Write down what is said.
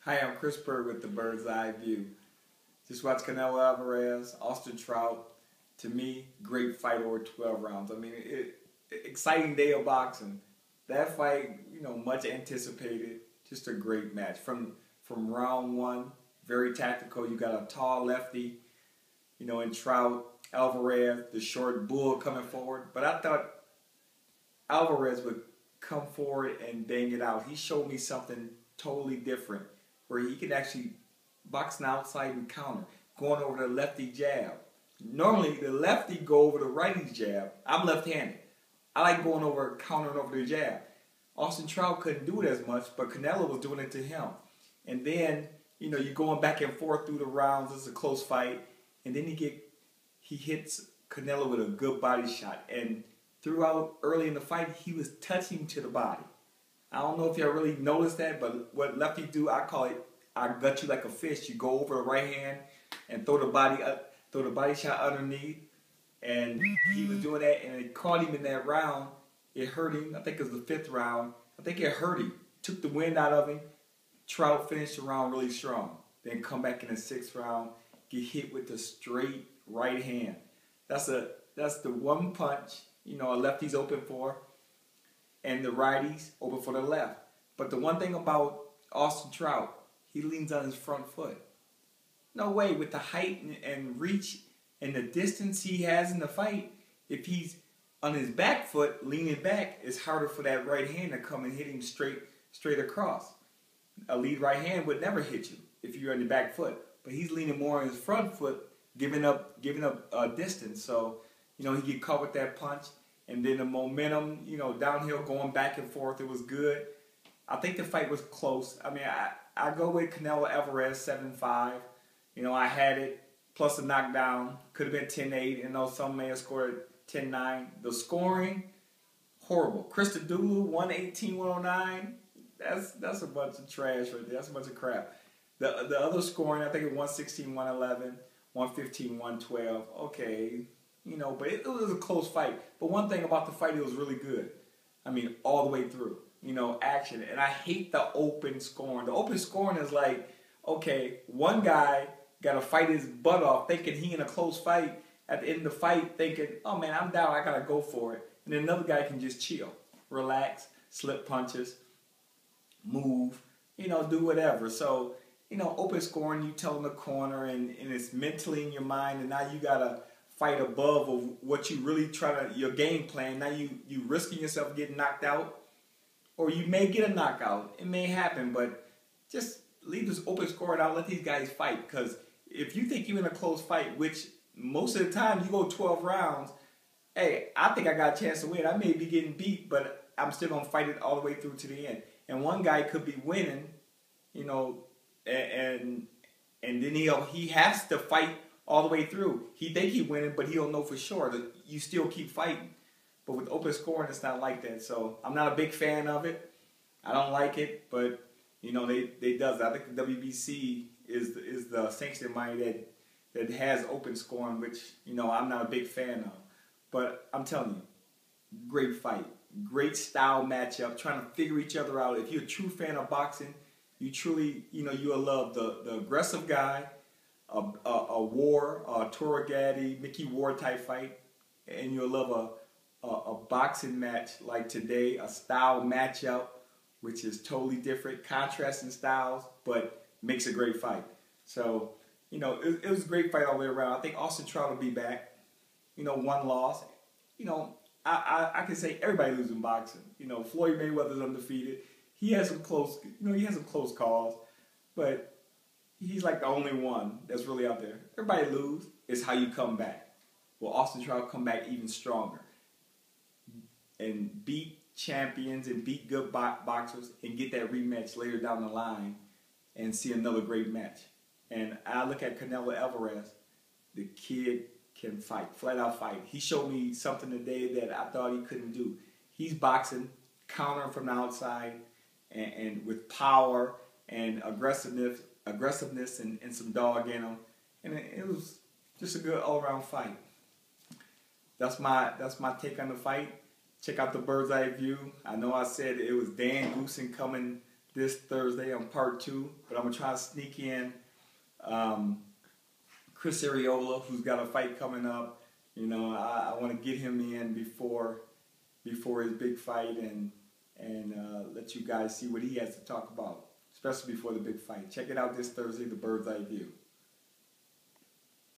Hi, I'm Chris Byrd with the Bird's Eye View. Just watched Canelo Alvarez, Trout. To me, great fight over 12 rounds. I mean, exciting day of boxing. That fight, much anticipated. Just a great match. From round one, very tactical. You got a tall lefty, in Trout, Alvarez, the short bull coming forward. But I thought Alvarez would come forward and bang it out. He showed me something totally different, where he can actually box an outside and counter, going over the lefty jab. Normally, the lefty go over the righty jab. I'm left-handed. I like going over, countering over the jab. Trout couldn't do it as much, but Canelo was doing it to him. And then, you're going back and forth through the rounds. It's a close fight. And then he hits Canelo with a good body shot. And throughout, early in the fight, he was touching to the body. I don't know if y'all really noticed that, but what lefties do, I call it, I gut you like a fish. You go over the right hand and throw the body shot underneath. And he was doing that, and it caught him in that round. It hurt him. I think it was the fifth round. I think it hurt him. Took the wind out of him. Trout finished the round really strong. Then come back in the sixth round, get hit with the straight right hand. That's the one punch, a lefty's open for, and the righties open for the left. But the one thing about Trout, he leans on his front foot. No way, with the height and reach and the distance he has in the fight, if he's on his back foot, leaning back, it's harder for that right hand to come and hit him straight across. A lead right hand would never hit you if you're on your back foot. But he's leaning more on his front foot, giving up distance. So, he get caught with that punch. And then the momentum, downhill, going back and forth, it was good. I think the fight was close. I mean, I go with Canelo Alvarez 7-5. I had it, plus a knockdown. Could have been 10-8. Some may have scored 10-9. The scoring, horrible. Krista Dulu, 118-109. That's a bunch of trash right there. That's a bunch of crap. The other scoring, I think it was 116-111, 115-112. Okay. But it was a close fight. But one thing about the fight, it was really good. I mean, all the way through. Action. And I hate the open scoring. The open scoring is like, okay, one guy got to fight his butt off thinking he in a close fight. At the end of the fight thinking, oh man, I'm down, I got to go for it. And then another guy can just chill, relax, slip punches, move, do whatever. So, open scoring, you tell them the corner and it's mentally in your mind, and now you got to fight above of what you really your game plan. Now you risking yourself getting knocked out, or you may get a knockout. It may happen, but just leave this open scoring out. Let these guys fight, because if you think you're in a close fight, which most of the time you go 12 rounds, hey, I think I got a chance to win. I may be getting beat, but I'm still going to fight it all the way through to the end. And one guy could be winning, and then he has to fight all the way through. He think he winning, but he don't know for sure. You still keep fighting. But with open scoring, it's not like that. So I'm not a big fan of it. I don't like it, but they does. I think the WBC is the sanctioning body that has open scoring, which I'm not a big fan of. But I'm telling you, great fight, great style matchup, trying to figure each other out. If you're a true fan of boxing, you truly you'll love the aggressive guy, a Toro Gaddy, Mickey Ward type fight, and you'll love a boxing match like today, a style matchup, which is totally different, contrasting styles, but makes a great fight. So, it was a great fight all the way around. I think Trout will be back. One loss. I can say everybody loses in boxing. Floyd Mayweather's undefeated. He has some close, calls, but he's like the only one that's really out there. Everybody lose. It's how you come back. Well, Trout come back even stronger and beat champions and beat good boxers and get that rematch later down the line and see another great match. And I look at Canelo Alvarez. The kid can fight, flat out fight. He showed me something today that I thought he couldn't do. He's boxing, countering from the outside, and with power and aggressiveness and some dog in him. And it was just a good all-around fight. That's my take on the fight. Check out the Bird's Eye View. I know I said it was Dan Goosen coming this Thursday on part 2, but I'm going to try to sneak in Chris Arreola, who's got a fight coming up. You know, I want to get him in before his big fight and let you guys see what he has to talk about, especially before the big fight. Check it out this Thursday, the Bird's Eye View.